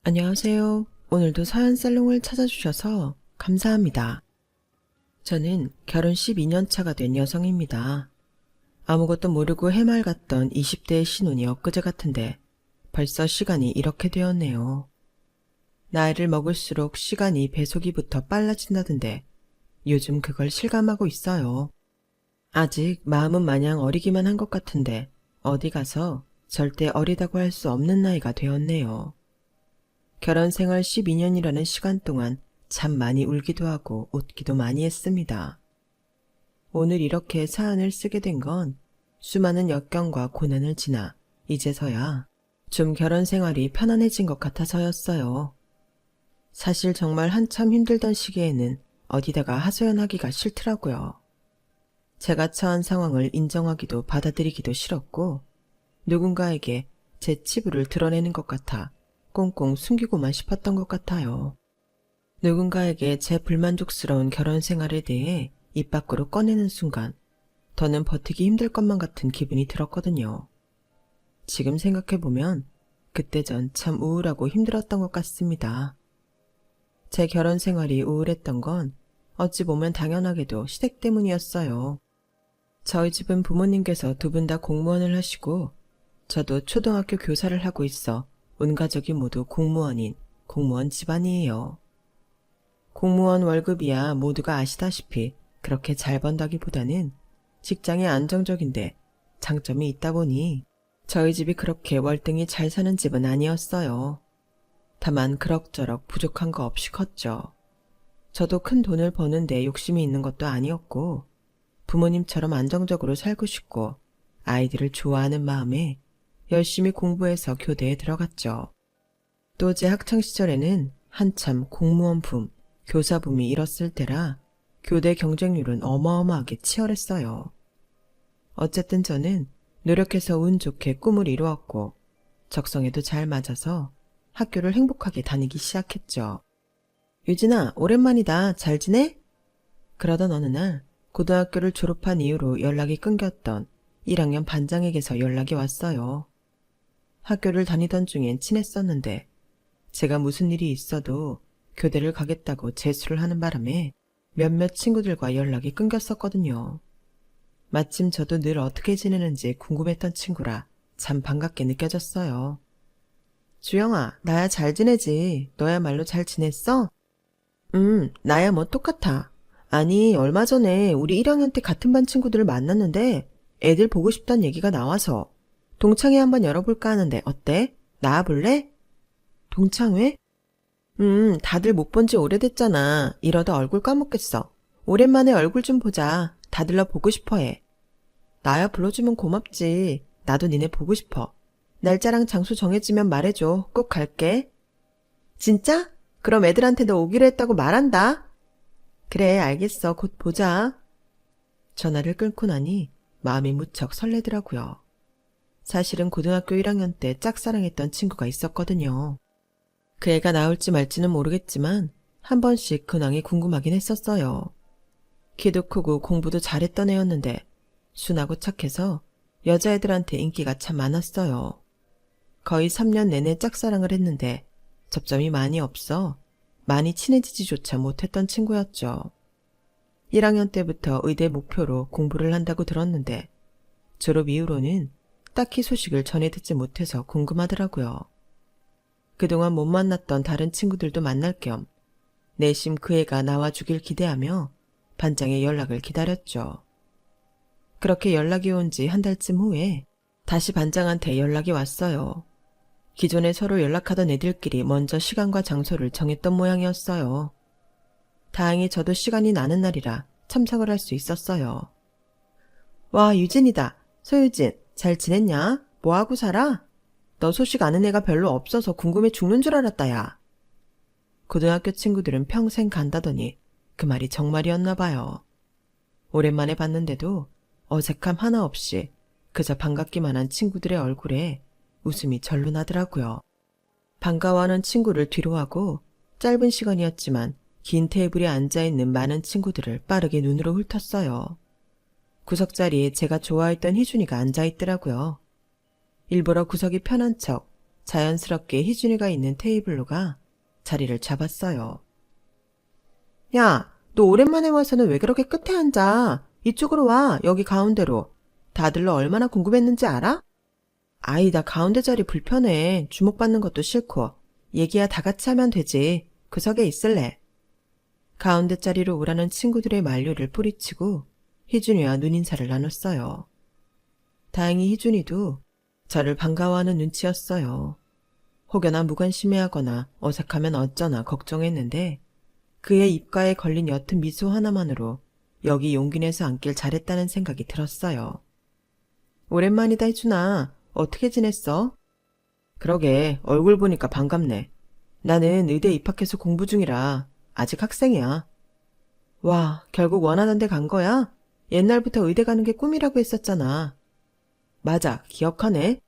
안녕하세요. 오늘도 사연 살롱을 찾아주셔서 감사합니다. 저는 결혼 12년 차가 된 여성입니다. 아무것도 모르고 해맑았던 20대의 신혼이 엊그제 같은데 벌써 시간이 이렇게 되었네요. 나이를 먹을수록 시간이 배속이 붙어 빨라진다던데 요즘 그걸 실감하고 있어요. 아직 마음은 마냥 어리기만 한 것 같은데 어디 가서 절대 어리다고 할 수 없는 나이가 되었네요. 결혼 생활 12년이라는 시간 동안 참 많이 울기도 하고 웃기도 많이 했습니다. 오늘 이렇게 사연을 쓰게 된 건 수많은 역경과 고난을 지나 이제서야 좀 결혼 생활이 편안해진 것 같아서였어요. 사실 정말 한참 힘들던 시기에는 어디다가 하소연하기가 싫더라고요. 제가 처한 상황을 인정하기도 받아들이기도 싫었고 누군가에게 제 치부를 드러내는 것 같아 꽁꽁 숨기고만 싶었던 것 같아요. 누군가에게 제 불만족스러운 결혼 생활에 대해 입 밖으로 꺼내는 순간 더는 버티기 힘들 것만 같은 기분이 들었거든요. 지금 생각해보면 그때 전 참 우울하고 힘들었던 것 같습니다. 제 결혼 생활이 우울했던 건 어찌 보면 당연하게도 시댁 때문이었어요. 저희 집은 부모님께서 두 분 다 공무원을 하시고 저도 초등학교 교사를 하고 있어 온 가족이 모두 공무원인 공무원 집안이에요. 공무원 월급이야 모두가 아시다시피 그렇게 잘 번다기보다는 직장이 안정적인데 장점이 있다 보니 저희 집이 그렇게 월등히 잘 사는 집은 아니었어요. 다만 그럭저럭 부족한 거 없이 컸죠. 저도 큰 돈을 버는데 욕심이 있는 것도 아니었고 부모님처럼 안정적으로 살고 싶고 아이들을 좋아하는 마음에 열심히 공부해서 교대에 들어갔죠. 또 제 학창시절에는 한참 공무원 붐, 교사 붐이 일었을 때라 교대 경쟁률은 어마어마하게 치열했어요. 어쨌든 저는 노력해서 운 좋게 꿈을 이루었고 적성에도 잘 맞아서 학교를 행복하게 다니기 시작했죠. 유진아, 오랜만이다. 잘 지내? 그러던 어느 날 고등학교를 졸업한 이후로 연락이 끊겼던 1학년 반장에게서 연락이 왔어요. 학교를 다니던 중엔 친했었는데 제가 무슨 일이 있어도 교대를 가겠다고 재수를 하는 바람에 몇몇 친구들과 연락이 끊겼었거든요. 마침 저도 늘 어떻게 지내는지 궁금했던 친구라 참 반갑게 느껴졌어요. 주영아, 나야 잘 지내지. 너야말로 잘 지냈어? 나야 뭐 똑같아. 아니, 얼마 전에 우리 1학년 때 같은 반 친구들을 만났는데 애들 보고 싶다는 얘기가 나와서 동창회 한번 열어볼까 하는데 어때? 나와볼래? 동창회? 다들 못 본 지 오래됐잖아. 이러다 얼굴 까먹겠어. 오랜만에 얼굴 좀 보자. 다들 너 보고 싶어 해. 나야 불러주면 고맙지. 나도 니네 보고 싶어. 날짜랑 장소 정해지면 말해줘. 꼭 갈게. 진짜? 그럼 애들한테 너 오기로 했다고 말한다. 그래, 알겠어. 곧 보자. 전화를 끊고 나니 마음이 무척 설레더라고요. 사실은 고등학교 1학년 때 짝사랑했던 친구가 있었거든요. 그 애가 나올지 말지는 모르겠지만 한 번씩 근황이 궁금하긴 했었어요. 키도 크고 공부도 잘했던 애였는데 순하고 착해서 여자애들한테 인기가 참 많았어요. 거의 3년 내내 짝사랑을 했는데 접점이 많이 없어 많이 친해지지조차 못했던 친구였죠. 1학년 때부터 의대 목표로 공부를 한다고 들었는데 졸업 이후로는 딱히 소식을 전해 듣지 못해서 궁금하더라고요. 그동안 못 만났던 다른 친구들도 만날 겸 내심 그 애가 나와주길 기대하며 반장의 연락을 기다렸죠. 그렇게 연락이 온 지 한 달쯤 후에 다시 반장한테 연락이 왔어요. 기존에 서로 연락하던 애들끼리 먼저 시간과 장소를 정했던 모양이었어요. 다행히 저도 시간이 나는 날이라 참석을 할 수 있었어요. 와, 유진이다. 소유진, 잘 지냈냐? 뭐하고 살아? 너 소식 아는 애가 별로 없어서 궁금해 죽는 줄 알았다, 야. 고등학교 친구들은 평생 간다더니 그 말이 정말이었나 봐요. 오랜만에 봤는데도 어색함 하나 없이 그저 반갑기만 한 친구들의 얼굴에 웃음이 절로 나더라고요. 반가워하는 친구를 뒤로하고 짧은 시간이었지만 긴 테이블에 앉아있는 많은 친구들을 빠르게 눈으로 훑었어요. 구석자리에 제가 좋아했던 희준이가 앉아있더라고요. 일부러 구석이 편한 척 자연스럽게 희준이가 있는 테이블로 가 자리를 잡았어요. 야, 너 오랜만에 와서는 왜 그렇게 끝에 앉아? 이쪽으로 와, 여기 가운데로. 다들 너 얼마나 궁금했는지 알아? 아이, 나 가운데 자리 불편해. 주목받는 것도 싫고. 얘기야 다 같이 하면 되지. 구석에 있을래. 가운데 자리로 오라는 친구들의 만류를 뿌리치고 희준이와 눈인사를 나눴어요. 다행히 희준이도 저를 반가워하는 눈치였어요. 혹여나 무관심해하거나 어색하면 어쩌나 걱정했는데 그의 입가에 걸린 옅은 미소 하나만으로 여기 용기 내서 앉길 잘했다는 생각이 들었어요. 오랜만이다 희준아. 어떻게 지냈어? 그러게 얼굴 보니까 반갑네. 나는 의대 입학해서 공부 중이라 아직 학생이야. 와, 결국 원하는 데 간 거야? 옛날부터 의대 가는 게 꿈이라고 했었잖아. 맞아, 기억하네.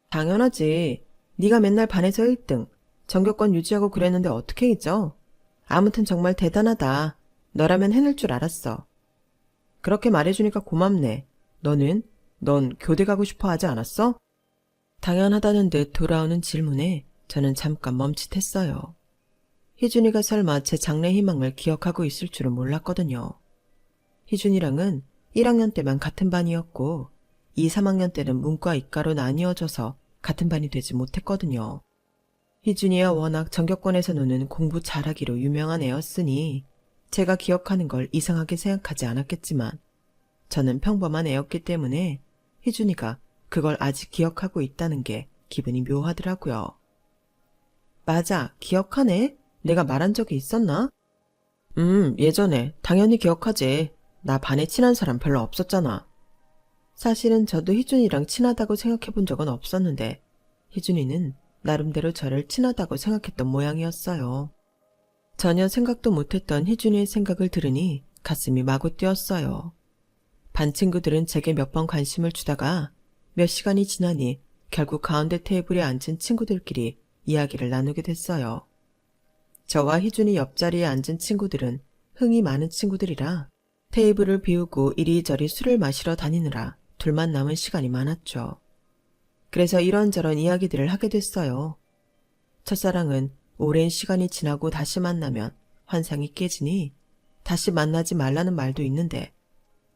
당연하지. 네가 맨날 반에서 1등, 전교권 유지하고 그랬는데 어떻게 잊어? 아무튼 정말 대단하다. 너라면 해낼 줄 알았어. 그렇게 말해주니까 고맙네. 넌 교대 가고 싶어 하지 않았어? 당연하다는 듯 돌아오는 질문에 저는 잠깐 멈칫했어요. 희준이가 설마 제 장래 희망을 기억하고 있을 줄은 몰랐거든요. 희준이랑은 1학년 때만 같은 반이었고 2, 3학년 때는 문과 이과로 나뉘어져서 같은 반이 되지 못했거든요. 희준이야 워낙 전교권에서 노는 공부 잘하기로 유명한 애였으니 제가 기억하는 걸 이상하게 생각하지 않았겠지만 저는 평범한 애였기 때문에 희준이가 그걸 아직 기억하고 있다는 게 기분이 묘하더라고요. 맞아, 기억하네? 내가 말한 적이 있었나? 예전에 당연히 기억하지. 나 반에 친한 사람 별로 없었잖아. 사실은 저도 희준이랑 친하다고 생각해 본 적은 없었는데 희준이는 나름대로 저를 친하다고 생각했던 모양이었어요. 전혀 생각도 못했던 희준이의 생각을 들으니 가슴이 마구 뛰었어요. 반 친구들은 제게 몇 번 관심을 주다가 몇 시간이 지나니 결국 가운데 테이블에 앉은 친구들끼리 이야기를 나누게 됐어요. 저와 희준이 옆자리에 앉은 친구들은 흥이 많은 친구들이라 테이블을 비우고 이리저리 술을 마시러 다니느라 둘만 남은 시간이 많았죠. 그래서 이런저런 이야기들을 하게 됐어요. 첫사랑은 오랜 시간이 지나고 다시 만나면 환상이 깨지니 다시 만나지 말라는 말도 있는데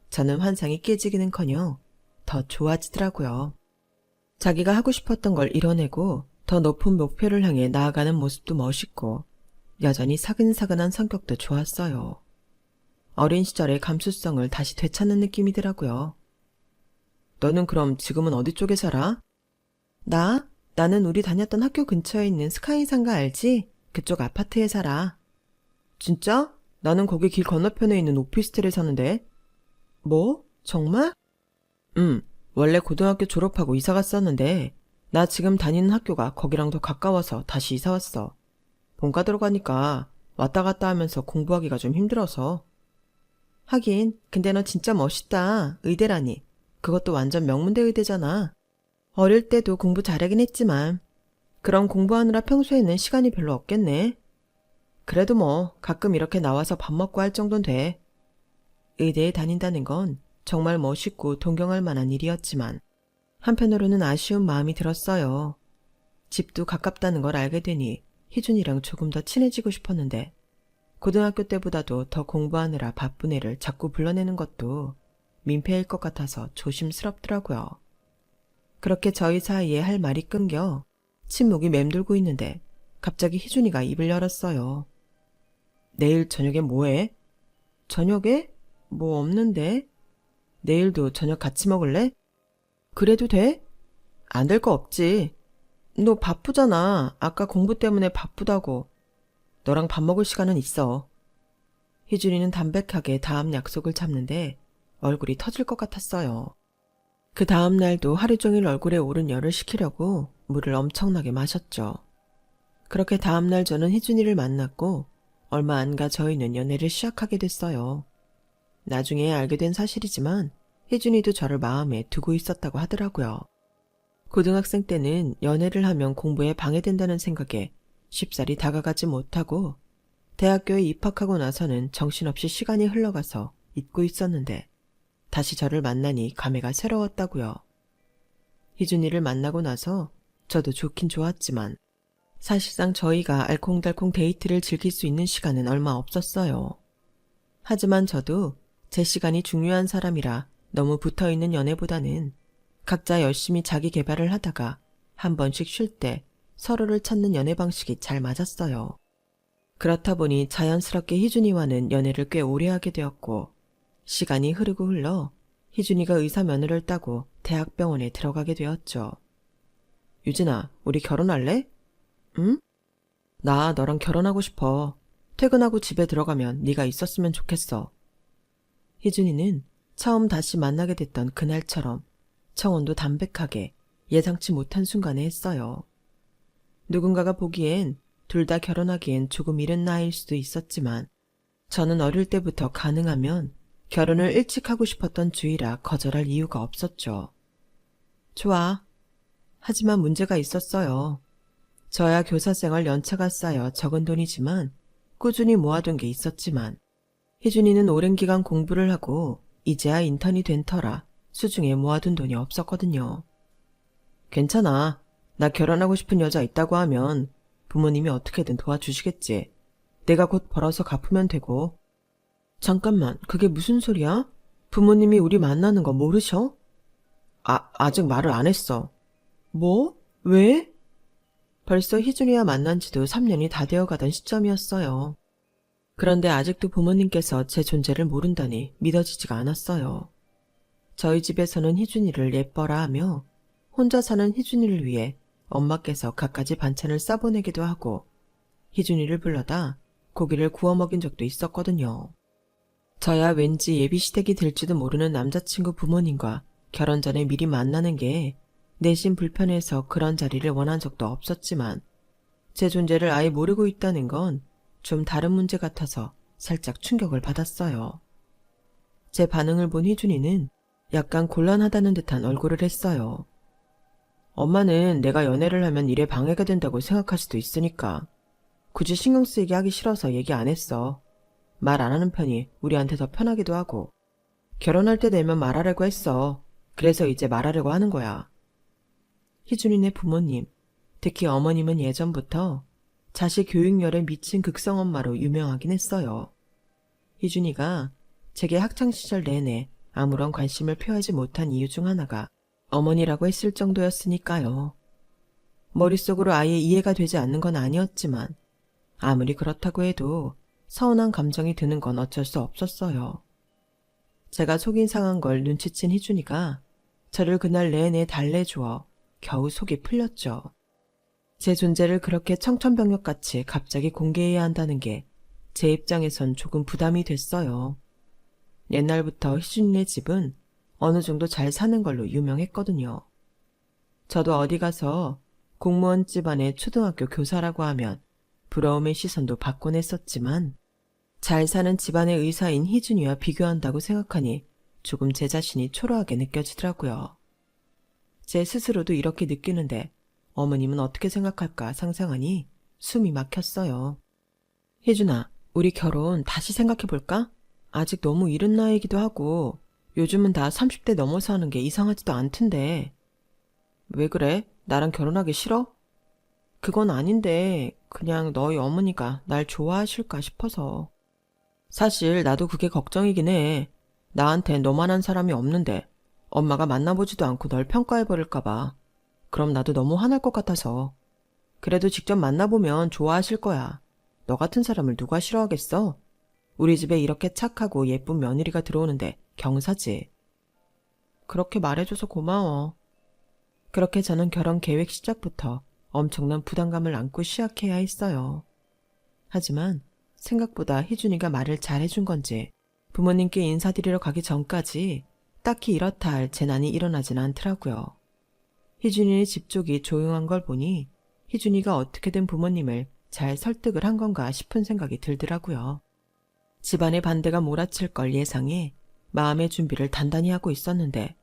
저는 환상이 깨지기는커녕 더 좋아지더라고요. 자기가 하고 싶었던 걸 이뤄내고 더 높은 목표를 향해 나아가는 모습도 멋있고 여전히 사근사근한 성격도 좋았어요. 어린 시절의 감수성을 다시 되찾는 느낌이더라고요. 너는 그럼 지금은 어디 쪽에 살아? 나는 우리 다녔던 학교 근처에 있는 스카이 상가 알지? 그쪽 아파트에 살아. 진짜? 나는 거기 길 건너편에 있는 오피스텔에 사는데. 뭐? 정말? 원래 고등학교 졸업하고 이사 갔었는데 나 지금 다니는 학교가 거기랑 더 가까워서 다시 이사 왔어. 본가 들어가니까 왔다 갔다 하면서 공부하기가 좀 힘들어서. 하긴 근데 너 진짜 멋있다. 의대라니. 그것도 완전 명문대 의대잖아. 어릴 때도 공부 잘하긴 했지만 그럼 공부하느라 평소에는 시간이 별로 없겠네. 그래도 뭐 가끔 이렇게 나와서 밥 먹고 할 정도는 돼. 의대에 다닌다는 건 정말 멋있고 동경할 만한 일이었지만 한편으로는 아쉬운 마음이 들었어요. 집도 가깝다는 걸 알게 되니 희준이랑 조금 더 친해지고 싶었는데 고등학교 때보다도 더 공부하느라 바쁜 애를 자꾸 불러내는 것도 민폐일 것 같아서 조심스럽더라고요. 그렇게 저희 사이에 할 말이 끊겨 침묵이 맴돌고 있는데 갑자기 희준이가 입을 열었어요. 내일 저녁에 뭐해? 저녁에? 뭐 없는데? 내일도 저녁 같이 먹을래? 그래도 돼? 안 될 거 없지. 너 바쁘잖아. 아까 공부 때문에 바쁘다고. 너랑 밥 먹을 시간은 있어. 희준이는 담백하게 다음 약속을 잡는데 얼굴이 터질 것 같았어요. 그 다음 날도 하루 종일 얼굴에 오른 열을 식히려고 물을 엄청나게 마셨죠. 그렇게 다음 날 저는 희준이를 만났고 얼마 안 가 저희는 연애를 시작하게 됐어요. 나중에 알게 된 사실이지만 희준이도 저를 마음에 두고 있었다고 하더라고요. 고등학생 때는 연애를 하면 공부에 방해된다는 생각에 쉽사리 다가가지 못하고 대학교에 입학하고 나서는 정신없이 시간이 흘러가서 잊고 있었는데 다시 저를 만나니 감회가 새로웠다고요. 희준이를 만나고 나서 저도 좋긴 좋았지만 사실상 저희가 알콩달콩 데이트를 즐길 수 있는 시간은 얼마 없었어요. 하지만 저도 제 시간이 중요한 사람이라 너무 붙어있는 연애보다는 각자 열심히 자기 개발을 하다가 한 번씩 쉴 때 서로를 찾는 연애 방식이 잘 맞았어요. 그렇다 보니 자연스럽게 희준이와는 연애를 꽤 오래 하게 되었고, 시간이 흐르고 흘러 희준이가 의사 면허를 따고 대학병원에 들어가게 되었죠. 유진아, 우리 결혼할래? 응? 나 너랑 결혼하고 싶어. 퇴근하고 집에 들어가면 네가 있었으면 좋겠어. 희준이는 처음 다시 만나게 됐던 그날처럼 청혼도 담백하게 예상치 못한 순간에 했어요. 누군가가 보기엔 둘 다 결혼하기엔 조금 이른 나이일 수도 있었지만 저는 어릴 때부터 가능하면 결혼을 일찍 하고 싶었던 주의라 거절할 이유가 없었죠. 좋아. 하지만 문제가 있었어요. 저야 교사 생활 연차가 쌓여 적은 돈이지만 꾸준히 모아둔 게 있었지만 희준이는 오랜 기간 공부를 하고 이제야 인턴이 된 터라 수중에 모아둔 돈이 없었거든요. 괜찮아. 나 결혼하고 싶은 여자 있다고 하면 부모님이 어떻게든 도와주시겠지. 내가 곧 벌어서 갚으면 되고. 잠깐만, 그게 무슨 소리야? 부모님이 우리 만나는 거 모르셔? 아직 말을 안 했어. 뭐? 왜? 벌써 희준이와 만난 지도 3년이 다 되어가던 시점이었어요. 그런데 아직도 부모님께서 제 존재를 모른다니 믿어지지가 않았어요. 저희 집에서는 희준이를 예뻐라 하며 혼자 사는 희준이를 위해 엄마께서 갖가지 반찬을 싸보내기도 하고 희준이를 불러다 고기를 구워 먹인 적도 있었거든요. 저야 왠지 예비시댁이 될지도 모르는 남자친구 부모님과 결혼 전에 미리 만나는 게 내심 불편해서 그런 자리를 원한 적도 없었지만 제 존재를 아예 모르고 있다는 건 좀 다른 문제 같아서 살짝 충격을 받았어요. 제 반응을 본 희준이는 약간 곤란하다는 듯한 얼굴을 했어요. 엄마는 내가 연애를 하면 일에 방해가 된다고 생각할 수도 있으니까 굳이 신경 쓰이게 하기 싫어서 얘기 안 했어. 말 안 하는 편이 우리한테 더 편하기도 하고 결혼할 때 되면 말하려고 했어. 그래서 이제 말하려고 하는 거야. 희준이네 부모님, 특히 어머님은 예전부터 자식 교육열에 미친 극성엄마로 유명하긴 했어요. 희준이가 제게 학창시절 내내 아무런 관심을 표하지 못한 이유 중 하나가 어머니라고 했을 정도였으니까요. 머릿속으로 아예 이해가 되지 않는 건 아니었지만 아무리 그렇다고 해도 서운한 감정이 드는 건 어쩔 수 없었어요. 제가 속인 상한 걸 눈치챈 희준이가 저를 그날 내내 달래주어 겨우 속이 풀렸죠. 제 존재를 그렇게 청천벽력같이 갑자기 공개해야 한다는 게 제 입장에선 조금 부담이 됐어요. 옛날부터 희준이네 집은 어느 정도 잘 사는 걸로 유명했거든요. 저도 어디 가서 공무원 집안의 초등학교 교사라고 하면 부러움의 시선도 받곤 했었지만 잘 사는 집안의 의사인 희준이와 비교한다고 생각하니 조금 제 자신이 초라하게 느껴지더라고요. 제 스스로도 이렇게 느끼는데 어머님은 어떻게 생각할까 상상하니 숨이 막혔어요. 희준아, 우리 결혼 다시 생각해볼까? 아직 너무 이른 나이이기도 하고 요즘은 다 30대 넘어서 하는 게 이상하지도 않던데. 왜 그래? 나랑 결혼하기 싫어? 그건 아닌데 그냥 너희 어머니가 날 좋아하실까 싶어서. 사실 나도 그게 걱정이긴 해. 나한테 너만한 사람이 없는데 엄마가 만나보지도 않고 널 평가해버릴까 봐. 그럼 나도 너무 화날 것 같아서. 그래도 직접 만나보면 좋아하실 거야. 너 같은 사람을 누가 싫어하겠어? 우리 집에 이렇게 착하고 예쁜 며느리가 들어오는데 경사지. 그렇게 말해줘서 고마워. 그렇게 저는 결혼 계획 시작부터 엄청난 부담감을 안고 시작해야 했어요. 하지만 생각보다 희준이가 말을 잘해준 건지 부모님께 인사드리러 가기 전까지 딱히 이렇다 할 재난이 일어나진 않더라고요. 희준이의 집 쪽이 조용한 걸 보니 희준이가 어떻게든 부모님을 잘 설득을 한 건가 싶은 생각이 들더라고요. 집안의 반대가 몰아칠 걸 예상해 마음의 준비를 단단히 하고 있었는데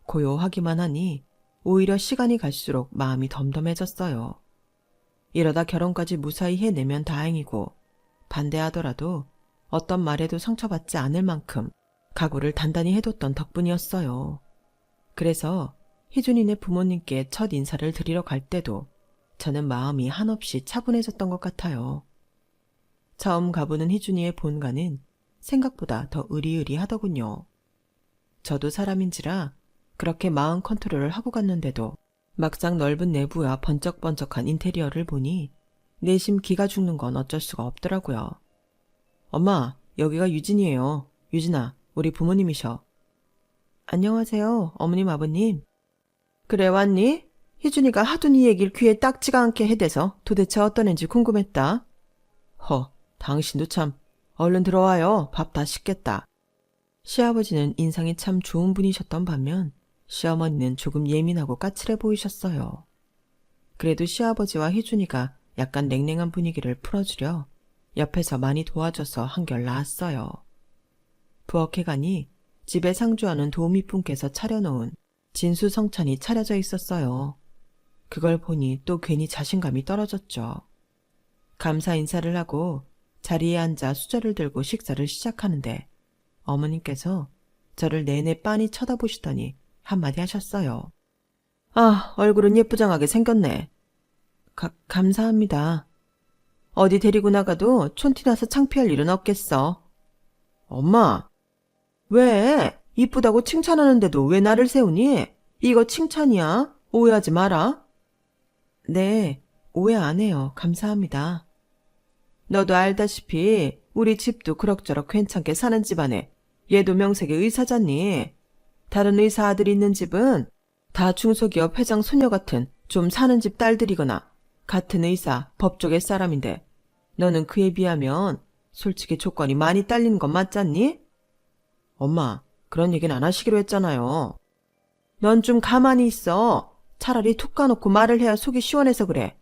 고요하기만 하니 오히려 시간이 갈수록 마음이 덤덤해졌어요. 이러다 결혼까지 무사히 해내면 다행이고 반대하더라도 어떤 말에도 상처받지 않을 만큼 각오를 단단히 해뒀던 덕분이었어요. 그래서 희준이네 부모님께 첫 인사를 드리러 갈 때도 저는 마음이 한없이 차분해졌던 것 같아요. 처음 가보는 희준이의 본가는 생각보다 더 으리으리하더군요. 저도 사람인지라 그렇게 마음 컨트롤을 하고 갔는데도 막상 넓은 내부와 번쩍번쩍한 인테리어를 보니 내심 기가 죽는 건 어쩔 수가 없더라고요. 엄마, 여기가 유진이에요. 유진아, 우리 부모님이셔. 안녕하세요, 어머님, 아버님. 그래, 왔니? 희준이가 하도 네 얘기를 귀에 딱지가 않게 해대서 도대체 어떤 앤지 궁금했다. 당신도 참. 얼른 들어와요. 밥 다 식겠다. 시아버지는 인상이 참 좋은 분이셨던 반면 시어머니는 조금 예민하고 까칠해 보이셨어요. 그래도 시아버지와 희준이가 약간 냉랭한 분위기를 풀어주려 옆에서 많이 도와줘서 한결 나았어요. 부엌에 가니 집에 상주하는 도우미분께서 차려놓은 진수성찬이 차려져 있었어요. 그걸 보니 또 괜히 자신감이 떨어졌죠. 감사 인사를 하고 자리에 앉아 수저를 들고 식사를 시작하는데 어머님께서 저를 내내 빤히 쳐다보시더니 한마디 하셨어요. 아, 얼굴은 예쁘장하게 생겼네. 감사합니다. 어디 데리고 나가도 촌티나서 창피할 일은 없겠어. 엄마, 왜? 이쁘다고 칭찬하는데도 왜 나를 세우니? 이거 칭찬이야? 오해하지 마라. 네, 오해 안 해요. 감사합니다. 너도 알다시피 우리 집도 그럭저럭 괜찮게 사는 집안에 얘도 명색의 의사잖니. 다른 의사 아들 있는 집은 다 중소기업 회장 소녀 같은 좀 사는 집 딸들이거나 같은 의사, 법조계 사람인데 너는 그에 비하면 솔직히 조건이 많이 딸리는 건 맞잖니? 엄마, 그런 얘기는 안 하시기로 했잖아요. 넌 좀 가만히 있어. 차라리 툭 까놓고 말을 해야 속이 시원해서 그래.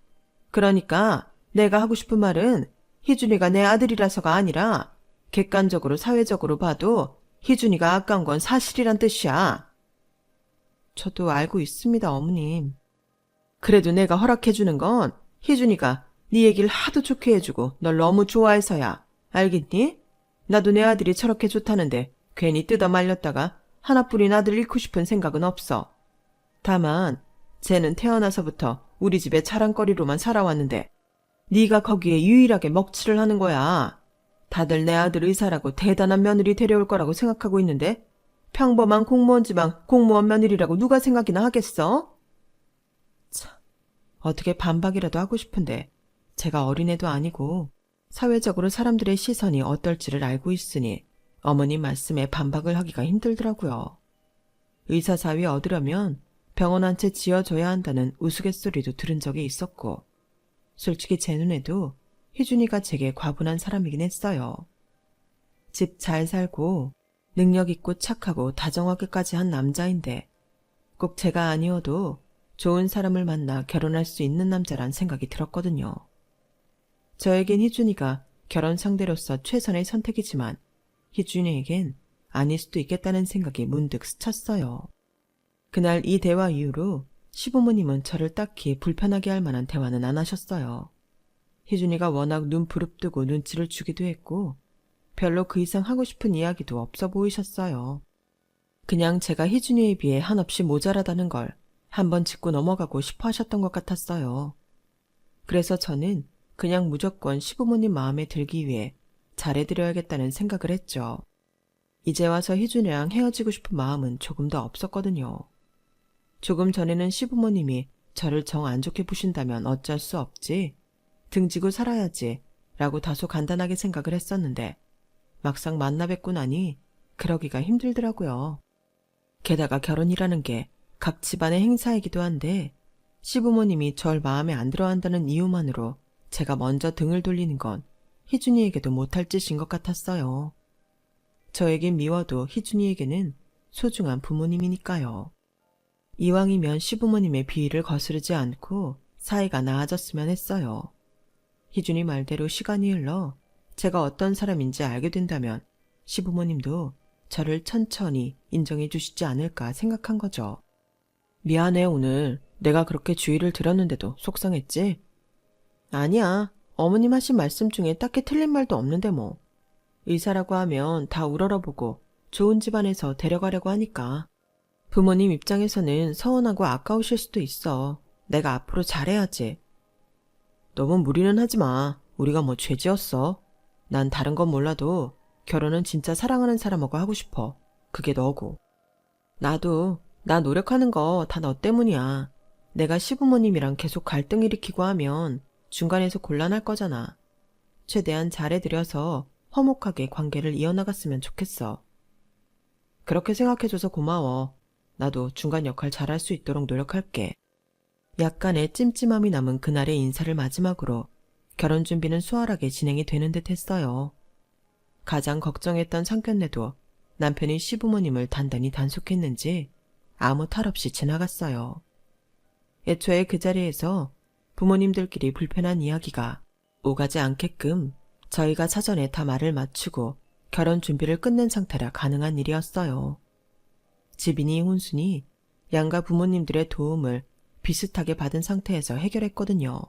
그러니까 내가 하고 싶은 말은 희준이가 내 아들이라서가 아니라 객관적으로 사회적으로 봐도 희준이가 아까운 건 사실이란 뜻이야. 저도 알고 있습니다, 어머님. 그래도 내가 허락해주는 건 희준이가 네 얘기를 하도 좋게 해주고 널 너무 좋아해서야. 알겠니? 나도 내 아들이 저렇게 좋다는데 괜히 뜯어 말렸다가 하나뿐인 아들 잃고 싶은 생각은 없어. 다만 쟤는 태어나서부터 우리 집에 자랑거리로만 살아왔는데 네가 거기에 유일하게 먹칠을 하는 거야. 다들 내 아들 의사라고 대단한 며느리 데려올 거라고 생각하고 있는데 평범한 공무원 집안 공무원 며느리라고 누가 생각이나 하겠어? 참, 어떻게 반박이라도 하고 싶은데 제가 어린애도 아니고 사회적으로 사람들의 시선이 어떨지를 알고 있으니 어머님 말씀에 반박을 하기가 힘들더라고요. 의사 사위 얻으려면 병원 한 채 지어줘야 한다는 우스갯소리도 들은 적이 있었고 솔직히 제 눈에도 희준이가 제게 과분한 사람이긴 했어요. 집 잘 살고 능력 있고 착하고 다정하게까지 한 남자인데 꼭 제가 아니어도 좋은 사람을 만나 결혼할 수 있는 남자란 생각이 들었거든요. 저에겐 희준이가 결혼 상대로서 최선의 선택이지만 희준이에겐 아닐 수도 있겠다는 생각이 문득 스쳤어요. 그날 이 대화 이후로 시부모님은 저를 딱히 불편하게 할 만한 대화는 안 하셨어요. 희준이가 워낙 눈 부릅뜨고 눈치를 주기도 했고 별로 그 이상 하고 싶은 이야기도 없어 보이셨어요. 그냥 제가 희준이에 비해 한없이 모자라다는 걸 한번 짚고 넘어가고 싶어 하셨던 것 같았어요. 그래서 저는 그냥 무조건 시부모님 마음에 들기 위해 잘해드려야겠다는 생각을 했죠. 이제 와서 희준이랑 헤어지고 싶은 마음은 조금 더 없었거든요. 조금 전에는 시부모님이 저를 정 안 좋게 보신다면 어쩔 수 없지, 등지고 살아야지 라고 다소 간단하게 생각을 했었는데 막상 만나 뵙고 나니 그러기가 힘들더라고요. 게다가 결혼이라는 게 각 집안의 행사이기도 한데 시부모님이 절 마음에 안 들어한다는 이유만으로 제가 먼저 등을 돌리는 건 희준이에게도 못할 짓인 것 같았어요. 저에겐 미워도 희준이에게는 소중한 부모님이니까요. 이왕이면 시부모님의 비위를 거스르지 않고 사이가 나아졌으면 했어요. 희준이 말대로 시간이 흘러 제가 어떤 사람인지 알게 된다면 시부모님도 저를 천천히 인정해 주시지 않을까 생각한 거죠. 미안해, 오늘 내가 그렇게 주의를 들었는데도 속상했지? 아니야, 어머님 하신 말씀 중에 딱히 틀린 말도 없는데 뭐. 의사라고 하면 다 우러러보고 좋은 집안에서 데려가려고 하니까. 부모님 입장에서는 서운하고 아까우실 수도 있어. 내가 앞으로 잘해야지. 너무 무리는 하지 마. 우리가 뭐 죄 지었어. 난 다른 건 몰라도 결혼은 진짜 사랑하는 사람하고 하고 싶어. 그게 너고. 나도 나 노력하는 거 다 너 때문이야. 내가 시부모님이랑 계속 갈등 일으키고 하면 중간에서 곤란할 거잖아. 최대한 잘해드려서 화목하게 관계를 이어나갔으면 좋겠어. 그렇게 생각해줘서 고마워. 나도 중간 역할 잘할 수 있도록 노력할게. 약간의 찜찜함이 남은 그날의 인사를 마지막으로 결혼 준비는 수월하게 진행이 되는 듯 했어요. 가장 걱정했던 상견례도 남편이 시부모님을 단단히 단속했는지 아무 탈 없이 지나갔어요. 애초에 그 자리에서 부모님들끼리 불편한 이야기가 오가지 않게끔 저희가 사전에 다 말을 맞추고 결혼 준비를 끝낸 상태라 가능한 일이었어요. 집이니 혼수니 양가 부모님들의 도움을 비슷하게 받은 상태에서 해결했거든요.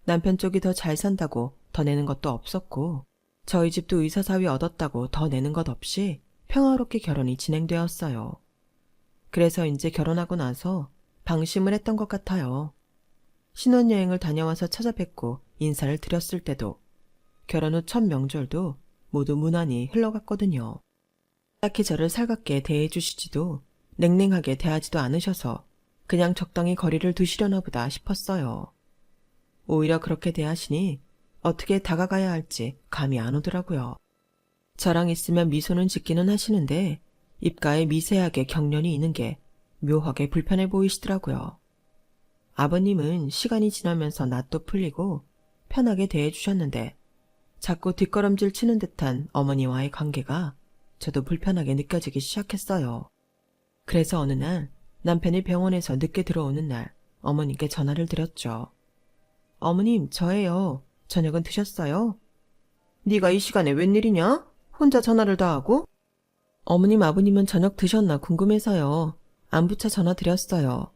남편 쪽이 더 잘 산다고 더 내는 것도 없었고 저희 집도 의사사위 얻었다고 더 내는 것 없이 평화롭게 결혼이 진행되었어요. 그래서 이제 결혼하고 나서 방심을 했던 것 같아요. 신혼여행을 다녀와서 찾아뵙고 인사를 드렸을 때도 결혼 후 첫 명절도 모두 무난히 흘러갔거든요. 딱히 저를 살갑게 대해주시지도 냉랭하게 대하지도 않으셔서 그냥 적당히 거리를 두시려나 보다 싶었어요. 오히려 그렇게 대하시니 어떻게 다가가야 할지 감이 안 오더라고요. 저랑 있으면 미소는 짓기는 하시는데 입가에 미세하게 경련이 있는 게 묘하게 불편해 보이시더라고요. 아버님은 시간이 지나면서 낯도 풀리고 편하게 대해주셨는데 자꾸 뒷걸음질 치는 듯한 어머니와의 관계가 저도 불편하게 느껴지기 시작했어요. 그래서 어느 날 남편이 병원에서 늦게 들어오는 날 어머님께 전화를 드렸죠. 어머님, 저예요. 저녁은 드셨어요? 네가 이 시간에 웬일이냐? 혼자 전화를 다 하고? 어머님, 아버님은 저녁 드셨나 궁금해서요. 안부차 전화 드렸어요.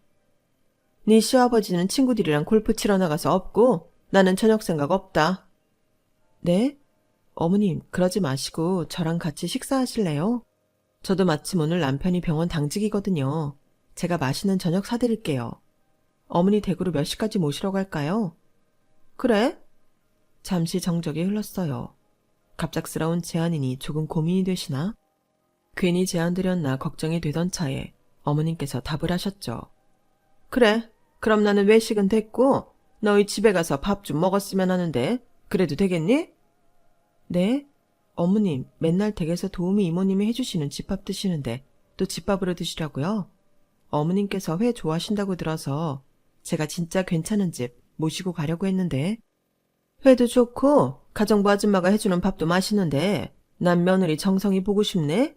네 시아버지는 친구들이랑 골프 치러 나가서 없고 나는 저녁 생각 없다. 네? 어머님, 그러지 마시고 저랑 같이 식사하실래요? 저도 마침 오늘 남편이 병원 당직이거든요. 제가 맛있는 저녁 사드릴게요. 어머니 댁으로 몇 시까지 모시러 갈까요? 그래? 잠시 정적이 흘렀어요. 갑작스러운 제안이니 조금 고민이 되시나? 괜히 제안드렸나 걱정이 되던 차에 어머님께서 답을 하셨죠. 그래, 그럼 나는 외식은 됐고 너희 집에 가서 밥 좀 먹었으면 하는데 그래도 되겠니? 네? 어머님, 맨날 댁에서 도우미 이모님이 해주시는 집밥 드시는데 또 집밥으로 드시라고요? 어머님께서 회 좋아하신다고 들어서 제가 진짜 괜찮은 집 모시고 가려고 했는데 회도 좋고 가정부 아줌마가 해주는 밥도 맛있는데 난 며느리 정성이 보고 싶네?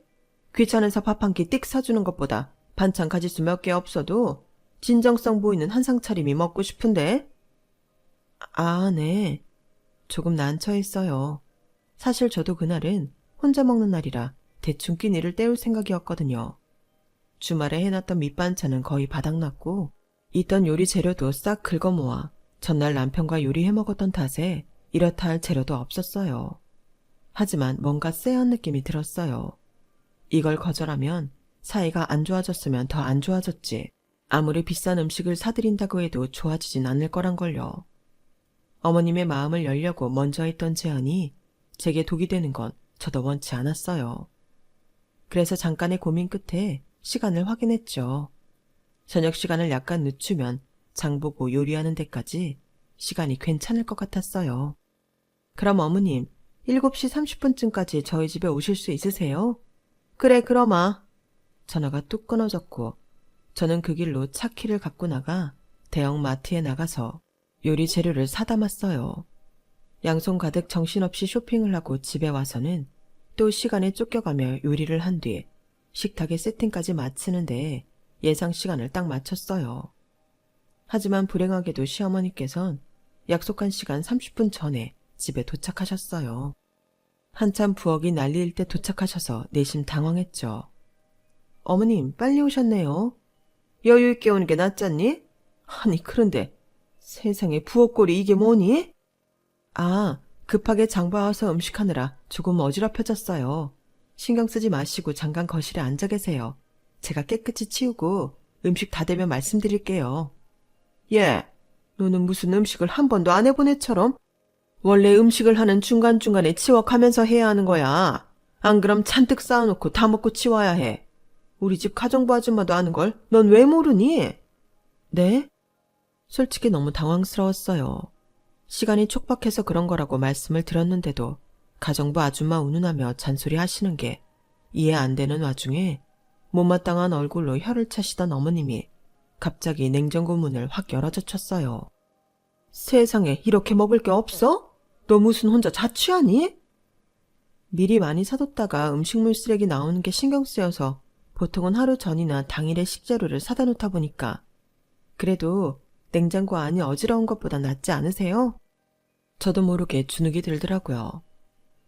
귀찮아서 밥 한 끼 띡 사주는 것보다 반찬 가지수 몇 개 없어도 진정성 보이는 한상 차림이 먹고 싶은데? 아, 네. 조금 난처했어요. 사실 저도 그날은 혼자 먹는 날이라 대충 끼니를 때울 생각이었거든요. 주말에 해놨던 밑반찬은 거의 바닥났고 있던 요리 재료도 싹 긁어모아 전날 남편과 요리해 먹었던 탓에 이렇다 할 재료도 없었어요. 하지만 뭔가 쎄한 느낌이 들었어요. 이걸 거절하면 사이가 안 좋아졌으면 더 안 좋아졌지. 아무리 비싼 음식을 사드린다고 해도 좋아지진 않을 거란걸요. 어머님의 마음을 열려고 먼저 했던 제안이 제게 독이 되는 건 저도 원치 않았어요. 그래서 잠깐의 고민 끝에 시간을 확인했죠. 저녁 시간을 약간 늦추면 장보고 요리하는 데까지 시간이 괜찮을 것 같았어요. 그럼 어머님, 7시 30분쯤까지 저희 집에 오실 수 있으세요? 그래, 그러마. 전화가 뚝 끊어졌고 저는 그 길로 차 키를 갖고 나가 대형 마트에 나가서 요리 재료를 사담았어요. 양손 가득 정신없이 쇼핑을 하고 집에 와서는 또 시간에 쫓겨가며 요리를 한 뒤 식탁의 세팅까지 마치는데 예상 시간을 딱 맞췄어요. 하지만 불행하게도 시어머니께선 약속한 시간 30분 전에 집에 도착하셨어요. 한참 부엌이 난리일 때 도착하셔서 내심 당황했죠. 어머님, 빨리 오셨네요. 여유 있게 오는 게 낫잖니? 아니, 그런데 세상에 부엌꼴이 이게 뭐니? 아, 급하게 장봐와서 음식하느라 조금 어지럽혀졌어요. 신경 쓰지 마시고 잠깐 거실에 앉아 계세요. 제가 깨끗이 치우고 음식 다 되면 말씀드릴게요. 예, 너는 무슨 음식을 한 번도 안 해본 애처럼 원래 음식을 하는 중간중간에 치워가면서 해야 하는 거야. 안 그럼 잔뜩 쌓아놓고 다 먹고 치워야 해. 우리 집 가정부 아줌마도 아는 걸 넌 왜 모르니? 네? 솔직히 너무 당황스러웠어요. 시간이 촉박해서 그런 거라고 말씀을 드렸는데도 가정부 아줌마 운운하며 잔소리 하시는 게 이해 안 되는 와중에 못마땅한 얼굴로 혀를 차시던 어머님이 갑자기 냉장고 문을 확 열어젖혔어요. 세상에 이렇게 먹을 게 없어? 너 무슨 혼자 자취하니? 미리 많이 사뒀다가 음식물 쓰레기 나오는 게 신경 쓰여서 보통은 하루 전이나 당일에 식재료를 사다 놓다 보니까 그래도 냉장고 안이 어지러운 것보다 낫지 않으세요? 저도 모르게 주눅이 들더라고요.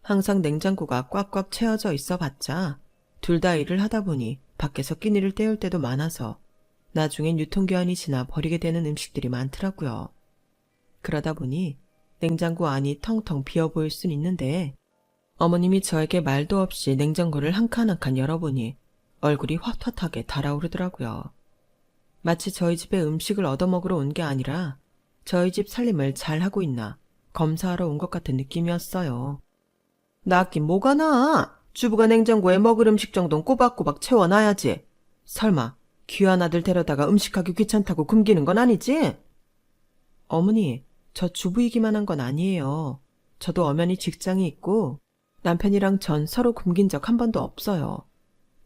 항상 냉장고가 꽉꽉 채워져 있어 봤자 둘 다 일을 하다 보니 밖에서 끼니를 때울 때도 많아서 나중엔 유통기한이 지나 버리게 되는 음식들이 많더라고요. 그러다 보니 냉장고 안이 텅텅 비어 보일 순 있는데 어머님이 저에게 말도 없이 냉장고를 한 칸 한 칸 열어보니 얼굴이 헛헛하게 달아오르더라고요. 마치 저희 집에 음식을 얻어먹으러 온 게 아니라 저희 집 살림을 잘하고 있나 검사하러 온 것 같은 느낌이었어요. 낫긴 뭐가 나? 주부가 냉장고에 먹을 음식 정도는 꼬박꼬박 채워놔야지. 설마 귀한 아들 데려다가 음식하기 귀찮다고 굶기는 건 아니지? 어머니, 저 주부이기만 한 건 아니에요. 저도 엄연히 직장이 있고 남편이랑 전 서로 굶긴 적 한 번도 없어요.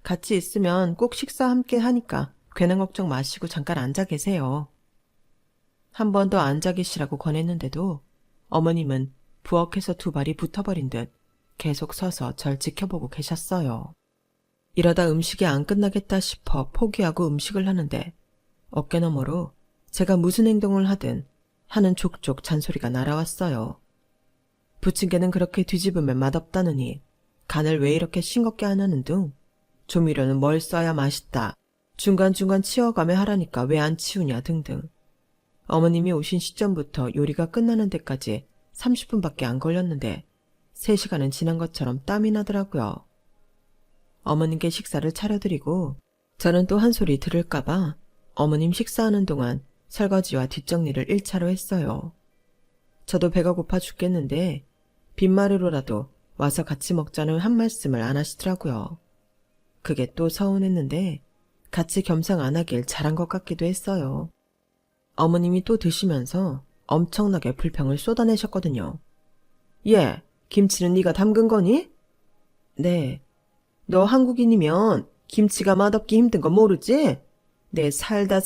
같이 있으면 꼭 식사 함께 하니까 괜한 걱정 마시고 잠깐 앉아 계세요. 한 번 더 앉아 계시라고 권했는데도 어머님은 부엌에서 두 발이 붙어버린 듯 계속 서서 절 지켜보고 계셨어요. 이러다 음식이 안 끝나겠다 싶어 포기하고 음식을 하는데 어깨너머로 제가 무슨 행동을 하든 하는 족족 잔소리가 날아왔어요. 부침개는 그렇게 뒤집으면 맛없다느니 간을 왜 이렇게 싱겁게 안 하는 둥 조미료는 뭘 써야 맛있다. 중간중간 치워가며 하라니까 왜 안 치우냐 등등. 어머님이 오신 시점부터 요리가 끝나는 데까지 30분밖에 안 걸렸는데 3시간은 지난 것처럼 땀이 나더라고요. 어머님께 식사를 차려드리고 저는 또 한 소리 들을까봐 어머님 식사하는 동안 설거지와 뒷정리를 1차로 했어요. 저도 배가 고파 죽겠는데 빈마루로라도 와서 같이 먹자는 한 말씀을 안 하시더라고요. 그게 또 서운했는데 같이 겸상 안 하길 잘한 것 같기도 했어요. 어머님이 또 드시면서 엄청나게 불평을 쏟아내셨거든요. 예, 김치는 네가 담근 거니? 네. 너 한국인이면 김치가 맛없기 힘든 거 모르지? 내 살다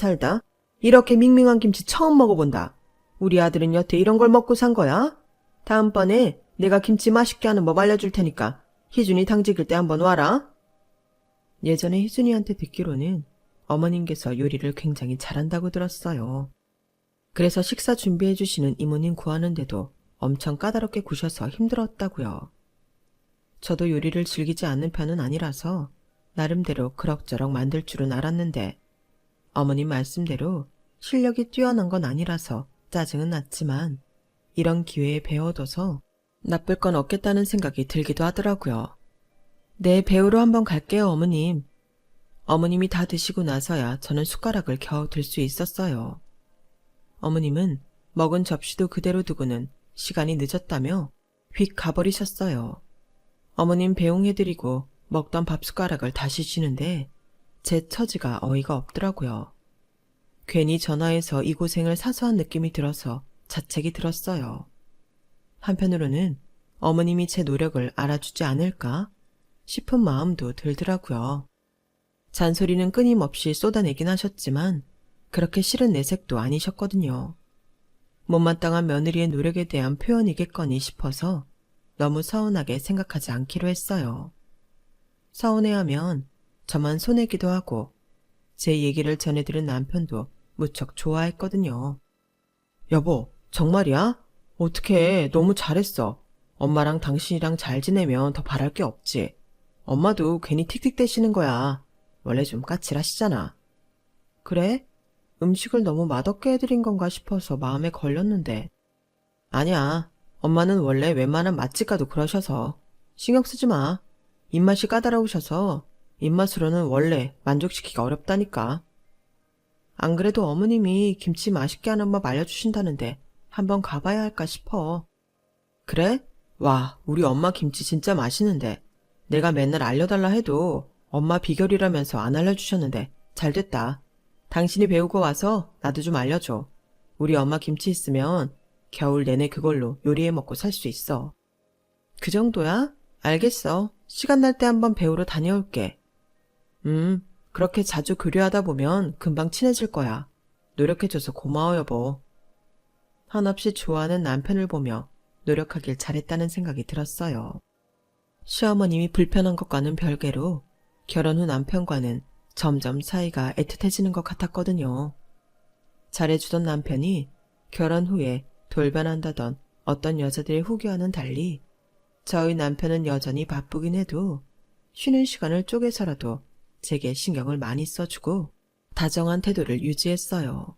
이렇게 밍밍한 김치 처음 먹어본다. 우리 아들은 여태 이런 걸 먹고 산 거야? 다음번에 내가 김치 맛있게 하는 법 알려줄 테니까 희준이 당직일 때 한번 와라. 예전에 희준이한테 듣기로는 어머님께서 요리를 굉장히 잘한다고 들었어요. 그래서 식사 준비해 주시는 이모님 구하는데도 엄청 까다롭게 구셔서 힘들었다고요. 저도 요리를 즐기지 않는 편은 아니라서 나름대로 그럭저럭 만들 줄은 알았는데 어머님 말씀대로 실력이 뛰어난 건 아니라서 짜증은 났지만 이런 기회에 배워둬서 나쁠 건 없겠다는 생각이 들기도 하더라고요. 네, 배우러 한번 갈게요, 어머님. 어머님이 다 드시고 나서야 저는 숟가락을 겨우 들 수 있었어요. 어머님은 먹은 접시도 그대로 두고는 시간이 늦었다며 휙 가버리셨어요. 어머님 배웅해드리고 먹던 밥숟가락을 다시 쥐는데 제 처지가 어이가 없더라고요. 괜히 전화해서 이 고생을 사소한 느낌이 들어서 자책이 들었어요. 한편으로는 어머님이 제 노력을 알아주지 않을까 싶은 마음도 들더라고요. 잔소리는 끊임없이 쏟아내긴 하셨지만 그렇게 싫은 내색도 아니셨거든요. 못마땅한 며느리의 노력에 대한 표현이겠거니 싶어서 너무 서운하게 생각하지 않기로 했어요. 서운해하면 저만 손해기도 하고 제 얘기를 전해들은 남편도 무척 좋아했거든요. 여보, 정말이야? 어떡해, 너무 잘했어. 엄마랑 당신이랑 잘 지내면 더 바랄 게 없지. 엄마도 괜히 틱틱대시는 거야. 원래 좀 까칠하시잖아. 그래? 음식을 너무 맛없게 해드린 건가 싶어서 마음에 걸렸는데. 아니야. 엄마는 원래 웬만한 맛집 가도 그러셔서. 신경 쓰지 마. 입맛이 까다로우셔서 입맛으로는 원래 만족시키기가 어렵다니까. 안 그래도 어머님이 김치 맛있게 하는 법 알려주신다는데 한번 가봐야 할까 싶어. 그래? 와, 우리 엄마 김치 진짜 맛있는데. 내가 맨날 알려달라 해도 엄마 비결이라면서 안 알려주셨는데 잘됐다. 당신이 배우고 와서 나도 좀 알려줘. 우리 엄마 김치 있으면 겨울 내내 그걸로 요리해 먹고 살 수 있어. 그 정도야? 알겠어. 시간 날 때 한번 배우러 다녀올게. 그렇게 자주 교류하다 보면 금방 친해질 거야. 노력해줘서 고마워, 여보. 한없이 좋아하는 남편을 보며 노력하길 잘했다는 생각이 들었어요. 시어머님이 불편한 것과는 별개로 결혼 후 남편과는 점점 사이가 애틋해지는 것 같았거든요. 잘해주던 남편이 결혼 후에 돌변한다던 어떤 여자들의 후기와는 달리 저희 남편은 여전히 바쁘긴 해도 쉬는 시간을 쪼개서라도 제게 신경을 많이 써주고 다정한 태도를 유지했어요.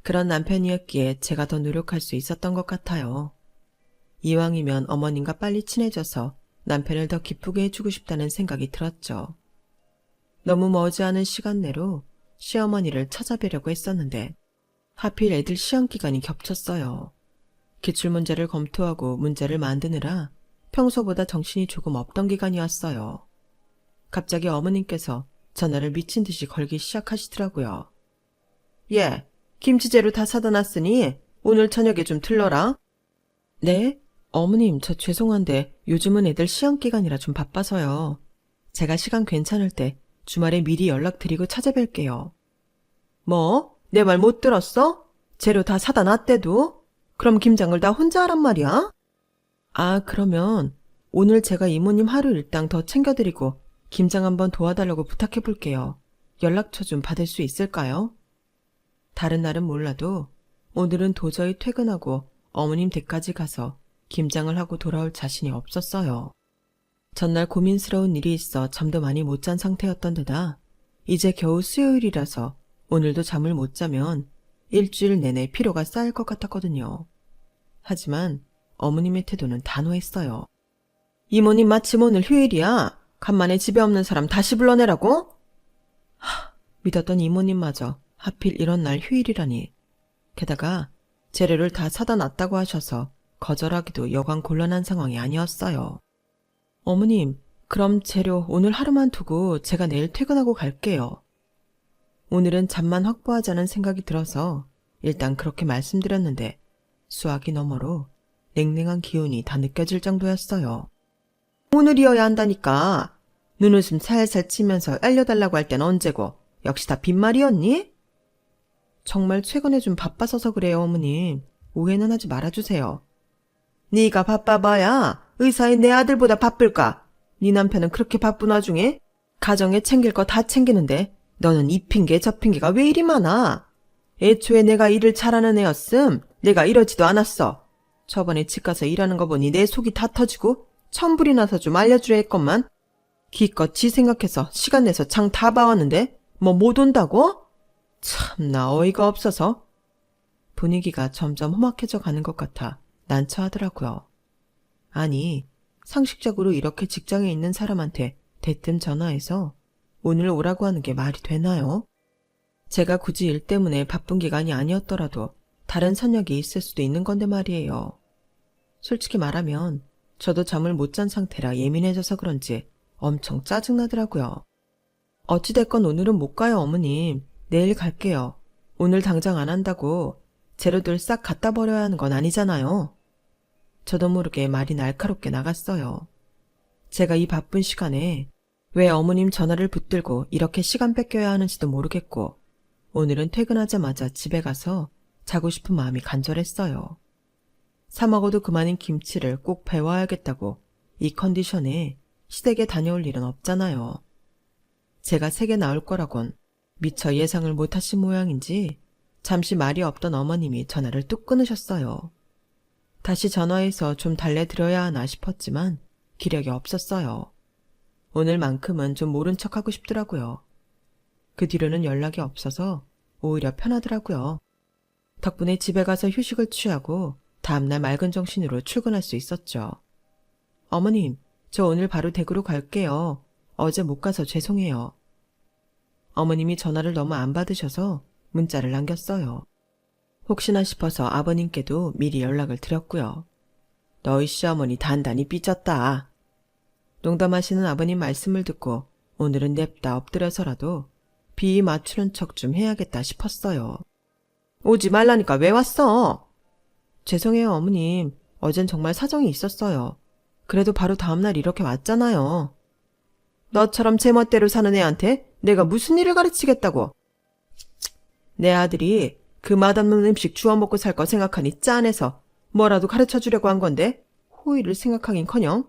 그런 남편이었기에 제가 더 노력할 수 있었던 것 같아요. 이왕이면 어머님과 빨리 친해져서 남편을 더 기쁘게 해주고 싶다는 생각이 들었죠. 너무 머지않은 시간 내로 시어머니를 찾아뵈려고 했었는데 하필 애들 시험 기간이 겹쳤어요. 기출문제를 검토하고 문제를 만드느라 평소보다 정신이 조금 없던 기간이었어요. 갑자기 어머님께서 전화를 미친 듯이 걸기 시작하시더라고요. 예, 김치재료 다 사다 놨으니 오늘 저녁에 좀 들러라. 네? 어머님, 저 죄송한데 요즘은 애들 시험 기간이라 좀 바빠서요. 제가 시간 괜찮을 때 주말에 미리 연락드리고 찾아뵐게요. 뭐? 내 말 못 들었어? 재료 다 사다 놨대도? 그럼 김장을 다 혼자 하란 말이야? 아, 그러면 오늘 제가 이모님 하루 일당 더 챙겨드리고 김장 한번 도와달라고 부탁해볼게요. 연락처 좀 받을 수 있을까요? 다른 날은 몰라도 오늘은 도저히 퇴근하고 어머님 댁까지 가서 김장을 하고 돌아올 자신이 없었어요. 전날 고민스러운 일이 있어 잠도 많이 못 잔 상태였던 데다 이제 겨우 수요일이라서 오늘도 잠을 못 자면 일주일 내내 피로가 쌓일 것 같았거든요. 하지만 어머님의 태도는 단호했어요. 이모님 마침 오늘 휴일이야. 간만에 집에 없는 사람 다시 불러내라고? 믿었던 이모님마저 하필 이런 날 휴일이라니. 게다가 재료를 다 사다 놨다고 하셔서 거절하기도 여간 곤란한 상황이 아니었어요. 어머님, 그럼 재료 오늘 하루만 두고 제가 내일 퇴근하고 갈게요. 오늘은 잠만 확보하자는 생각이 들어서 일단 그렇게 말씀드렸는데 수화기 너머로 냉랭한 기운이 다 느껴질 정도였어요. 오늘이어야 한다니까. 눈웃음 살살 치면서 알려달라고 할 땐 언제고 역시 다 빈말이었니? 정말 최근에 좀 바빠서서 그래요, 어머님. 오해는 하지 말아주세요. 네가 바빠봐야 의사인 내 아들보다 바쁠까? 네 남편은 그렇게 바쁜 와중에 가정에 챙길 거 다 챙기는데 너는 이 핑계 저 핑계가 왜 이리 많아? 애초에 내가 일을 잘하는 애였음 내가 이러지도 않았어. 저번에 집 가서 일하는 거 보니 내 속이 다 터지고 천불이 나서 좀 알려주려 했건만 기껏 지 생각해서 시간 내서 장 다 봐왔는데 뭐 못 온다고? 참나 어이가 없어서. 분위기가 점점 험악해져 가는 것 같아 난처하더라고요. 아니, 상식적으로 이렇게 직장에 있는 사람한테 대뜸 전화해서 오늘 오라고 하는 게 말이 되나요? 제가 굳이 일 때문에 바쁜 기간이 아니었더라도 다른 선약이 있을 수도 있는 건데 말이에요. 솔직히 말하면 저도 잠을 못 잔 상태라 예민해져서 그런지 엄청 짜증나더라고요. 어찌됐건 오늘은 못 가요, 어머님. 내일 갈게요. 오늘 당장 안 한다고 재료들 싹 갖다 버려야 하는 건 아니잖아요. 저도 모르게 말이 날카롭게 나갔어요. 제가 이 바쁜 시간에 왜 어머님 전화를 붙들고 이렇게 시간 뺏겨야 하는지도 모르겠고 오늘은 퇴근하자마자 집에 가서 자고 싶은 마음이 간절했어요. 사 먹어도 그만인 김치를 꼭 배워야겠다고 이 컨디션에 시댁에 다녀올 일은 없잖아요. 제가 세게 나올 거라곤 미처 예상을 못하신 모양인지 잠시 말이 없던 어머님이 전화를 뚝 끊으셨어요. 다시 전화해서 좀 달래드려야 하나 싶었지만 기력이 없었어요. 오늘만큼은 좀 모른 척하고 싶더라고요. 그 뒤로는 연락이 없어서 오히려 편하더라고요. 덕분에 집에 가서 휴식을 취하고 다음날 맑은 정신으로 출근할 수 있었죠. 어머님, 저 오늘 바로 댁으로 갈게요. 어제 못 가서 죄송해요. 어머님이 전화를 너무 안 받으셔서 문자를 남겼어요. 혹시나 싶어서 아버님께도 미리 연락을 드렸고요. 너희 시어머니 단단히 삐졌다. 농담하시는 아버님 말씀을 듣고 오늘은 냅다 엎드려서라도 비 맞추는 척 좀 해야겠다 싶었어요. 오지 말라니까 왜 왔어? 죄송해요, 어머님. 어젠 정말 사정이 있었어요. 그래도 바로 다음날 이렇게 왔잖아요. 너처럼 제멋대로 사는 애한테 내가 무슨 일을 가르치겠다고. 내 아들이 그 맛없는 음식 주워 먹고 살 거 생각하니 짠해서 뭐라도 가르쳐 주려고 한 건데 호의를 생각하긴커녕.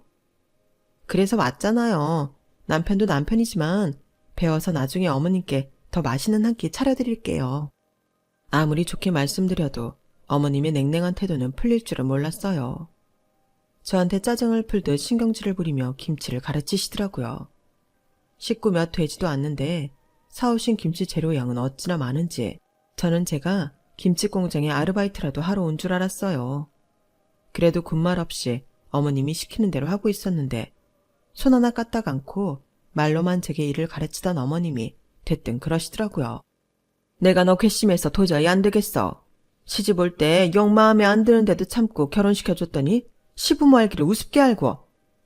그래서 왔잖아요. 남편도 남편이지만 배워서 나중에 어머님께 더 맛있는 한 끼 차려드릴게요. 아무리 좋게 말씀드려도 어머님의 냉랭한 태도는 풀릴 줄은 몰랐어요. 저한테 짜증을 풀듯 신경질을 부리며 김치를 가르치시더라고요. 식구 몇 되지도 않는데 사오신 김치 재료 양은 어찌나 많은지 저는 제가 김치 공장에 아르바이트라도 하러 온 줄 알았어요. 그래도 군말 없이 어머님이 시키는 대로 하고 있었는데 손 하나 까딱 않고 말로만 제게 일을 가르치던 어머님이 대뜸 그러시더라고요. 내가 너 괘씸해서 도저히 안 되겠어. 시집 올 때 영 마음에 안 드는데도 참고 결혼시켜줬더니 시부모 알기를 우습게 알고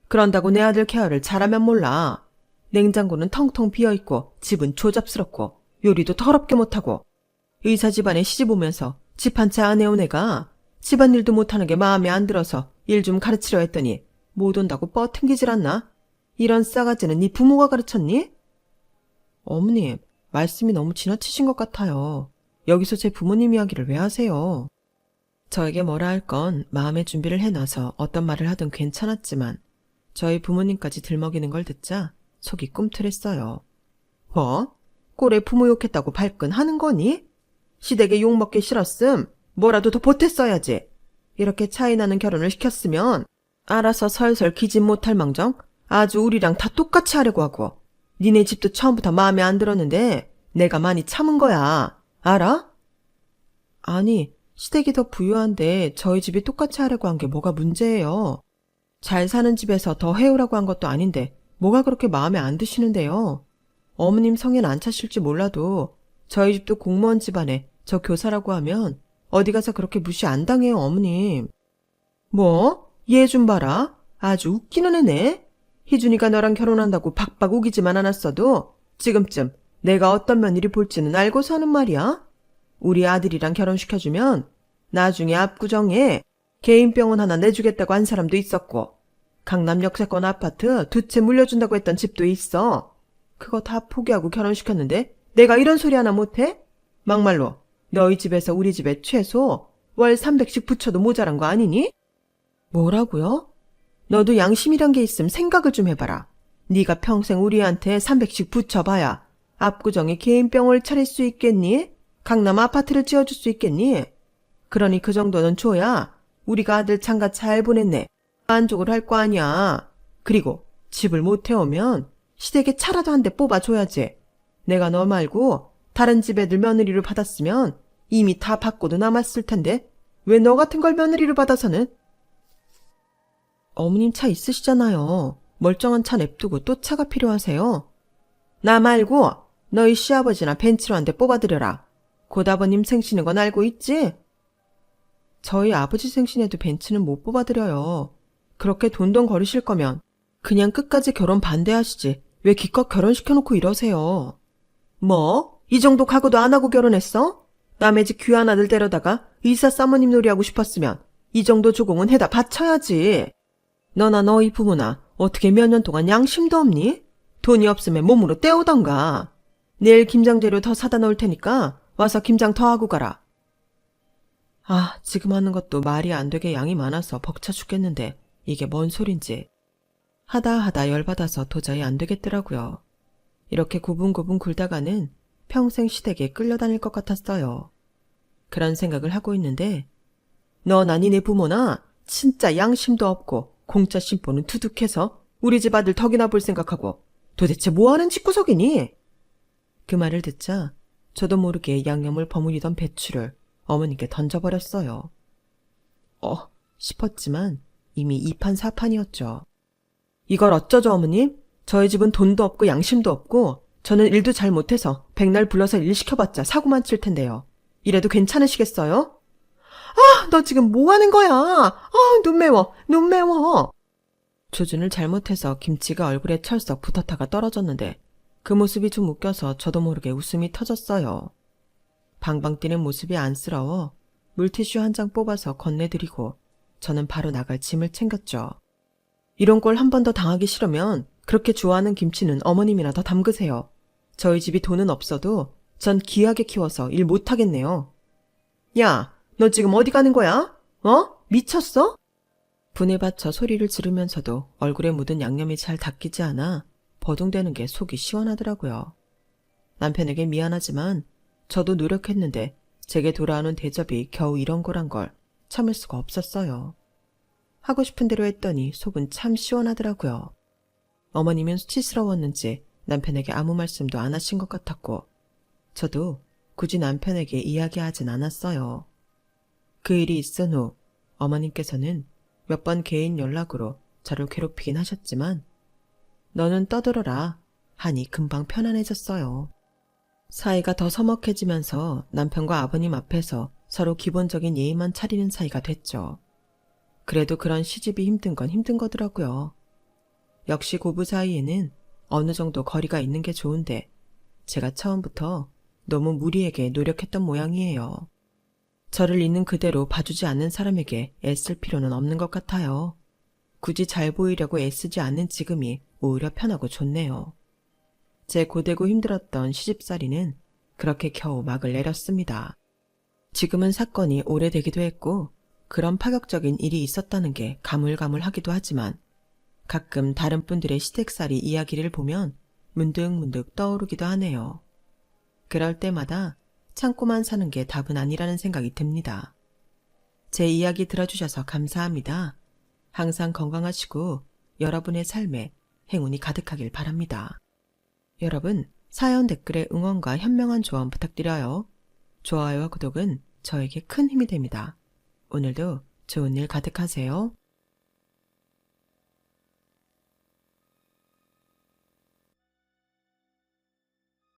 그런다고 내 아들 케어를 잘하면 몰라. 냉장고는 텅텅 비어있고 집은 조잡스럽고 요리도 더럽게 못하고 의사 집안에 시집 오면서 집 한 채 안 해온 애가 집안일도 못하는 게 마음에 안 들어서 일 좀 가르치려 했더니 못 온다고 뻗팅기질 않나? 이런 싸가지는 네 부모가 가르쳤니? 어머님, 말씀이 너무 지나치신 것 같아요. 여기서 제 부모님 이야기를 왜 하세요? 저에게 뭐라 할 건 마음의 준비를 해놔서 어떤 말을 하든 괜찮았지만 저희 부모님까지 들먹이는 걸 듣자 속이 꿈틀했어요. 뭐? 꼴에 부모 욕했다고 발끈하는 거니? 시댁에 욕먹기 싫었음 뭐라도 더 보탰어야지. 이렇게 차이나는 결혼을 시켰으면 알아서 설설 기집 못할 망정 아주 우리랑 다 똑같이 하려고 하고 니네 집도 처음부터 마음에 안 들었는데 내가 많이 참은 거야. 알아? 아니, 시댁이 더 부유한데 저희 집이 똑같이 하려고 한 게 뭐가 문제예요. 잘 사는 집에서 더 해오라고 한 것도 아닌데 뭐가 그렇게 마음에 안 드시는데요. 어머님 성엔 안 차실지 몰라도 저희 집도 공무원 집안에 저 교사라고 하면 어디 가서 그렇게 무시 안 당해요, 어머님. 뭐? 얘 좀 봐라. 아주 웃기는 애네. 희준이가 너랑 결혼한다고 박박 우기지만 않았어도 지금쯤 내가 어떤 며느리 볼지는 알고서 하는 말이야. 우리 아들이랑 결혼시켜주면 나중에 압구정에 개인병원 하나 내주겠다고 한 사람도 있었고 강남 역세권 아파트 2채 물려준다고 했던 집도 있어. 그거 다 포기하고 결혼시켰는데 내가 이런 소리 하나 못해? 막말로 너희 집에서 우리 집에 최소 월 300씩 붙여도 모자란 거 아니니? 뭐라고요? 너도 양심이란 게 있음 생각을 좀 해봐라. 네가 평생 우리한테 300씩 붙여봐야 압구정에 개인병원을 차릴 수 있겠니? 강남 아파트를 지어줄 수 있겠니? 그러니 그 정도는 줘야 우리가 아들 장가 잘 보냈네 만족을 할 거 아니야. 그리고 집을 못 해오면 시댁에 차라도 한 대 뽑아줘야지. 내가 너 말고 다른 집 애들 며느리를 받았으면 이미 다 받고도 남았을 텐데 왜 너 같은 걸 며느리를 받아서는? 어머님 차 있으시잖아요. 멀쩡한 차 냅두고 또 차가 필요하세요? 나 말고 너희 시아버지나 벤츠로 한 대 뽑아드려라. 고다버님 생신인 건 알고 있지? 저희 아버지 생신에도 벤츠는 못 뽑아드려요. 그렇게 돈돈거리실 거면 그냥 끝까지 결혼 반대하시지 왜 기껏 결혼시켜놓고 이러세요. 뭐? 이 정도 각오도 안 하고 결혼했어? 남의 집 귀한 아들 데려다가 의사 사모님 놀이하고 싶었으면 이 정도 조공은 해다 바쳐야지. 너나 너희 부모나 어떻게 몇 년 동안 양심도 없니? 돈이 없으면 몸으로 때우던가. 내일 김장 재료 더 사다 놓을 테니까 와서 김장 더 하고 가라. 아, 지금 하는 것도 말이 안 되게 양이 많아서 벅차 죽겠는데 이게 뭔 소린지. 하다 열받아서 도저히 안 되겠더라고요. 이렇게 고분고분 굴다가는 평생 시댁에 끌려다닐 것 같았어요. 그런 생각을 하고 있는데 너나 니네 부모나 진짜 양심도 없고 공짜 심보는 두둑해서 우리 집 아들 덕이나 볼 생각하고 도대체 뭐하는 집구석이니? 그 말을 듣자 저도 모르게 양념을 버무리던 배추를 어머니께 던져버렸어요. 싶었지만 이미 2판 4판이었죠. 이걸 어쩌죠, 어머님? 저희 집은 돈도 없고 양심도 없고 저는 일도 잘 못해서 백날 불러서 일 시켜봤자 사고만 칠 텐데요. 이래도 괜찮으시겠어요? 아, 너 지금 뭐 하는 거야? 아, 눈 매워, 눈 매워. 조준을 잘못해서 김치가 얼굴에 철썩 붙었다가 떨어졌는데 그 모습이 좀 웃겨서 저도 모르게 웃음이 터졌어요. 방방 뛰는 모습이 안쓰러워 물티슈 한 장 뽑아서 건네드리고 저는 바로 나갈 짐을 챙겼죠. 이런 꼴 한 번 더 당하기 싫으면 그렇게 좋아하는 김치는 어머님이나 더 담그세요. 저희 집이 돈은 없어도 전 귀하게 키워서 일 못하겠네요. 야, 너 지금 어디 가는 거야? 미쳤어? 분에 받쳐 소리를 지르면서도 얼굴에 묻은 양념이 잘 닦이지 않아 버둥대는 게 속이 시원하더라고요. 남편에게 미안하지만 저도 노력했는데 제게 돌아오는 대접이 겨우 이런 거란 걸 참을 수가 없었어요. 하고 싶은 대로 했더니 속은 참 시원하더라고요. 어머님은 수치스러웠는지 남편에게 아무 말씀도 안 하신 것 같았고 저도 굳이 남편에게 이야기하진 않았어요. 그 일이 있은 후 어머님께서는 몇 번 개인 연락으로 저를 괴롭히긴 하셨지만 너는 떠들어라 하니 금방 편안해졌어요. 사이가 더 서먹해지면서 남편과 아버님 앞에서 서로 기본적인 예의만 차리는 사이가 됐죠. 그래도 그런 시집이 힘든 건 힘든 거더라고요. 역시 고부 사이에는 어느 정도 거리가 있는 게 좋은데 제가 처음부터 너무 무리에게 노력했던 모양이에요. 저를 있는 그대로 봐주지 않는 사람에게 애쓸 필요는 없는 것 같아요. 굳이 잘 보이려고 애쓰지 않는 지금이 오히려 편하고 좋네요. 제 고되고 힘들었던 시집살이는 그렇게 겨우 막을 내렸습니다. 지금은 사건이 오래되기도 했고 그런 파격적인 일이 있었다는 게 가물가물하기도 하지만 가끔 다른 분들의 시댁살이 이야기를 보면 문득문득 떠오르기도 하네요. 그럴 때마다 참고만 사는 게 답은 아니라는 생각이 듭니다. 제 이야기 들어주셔서 감사합니다. 항상 건강하시고 여러분의 삶에 행운이 가득하길 바랍니다. 여러분, 사연 댓글에 응원과 현명한 조언 부탁드려요. 좋아요와 구독은 저에게 큰 힘이 됩니다. 오늘도 좋은 일 가득하세요.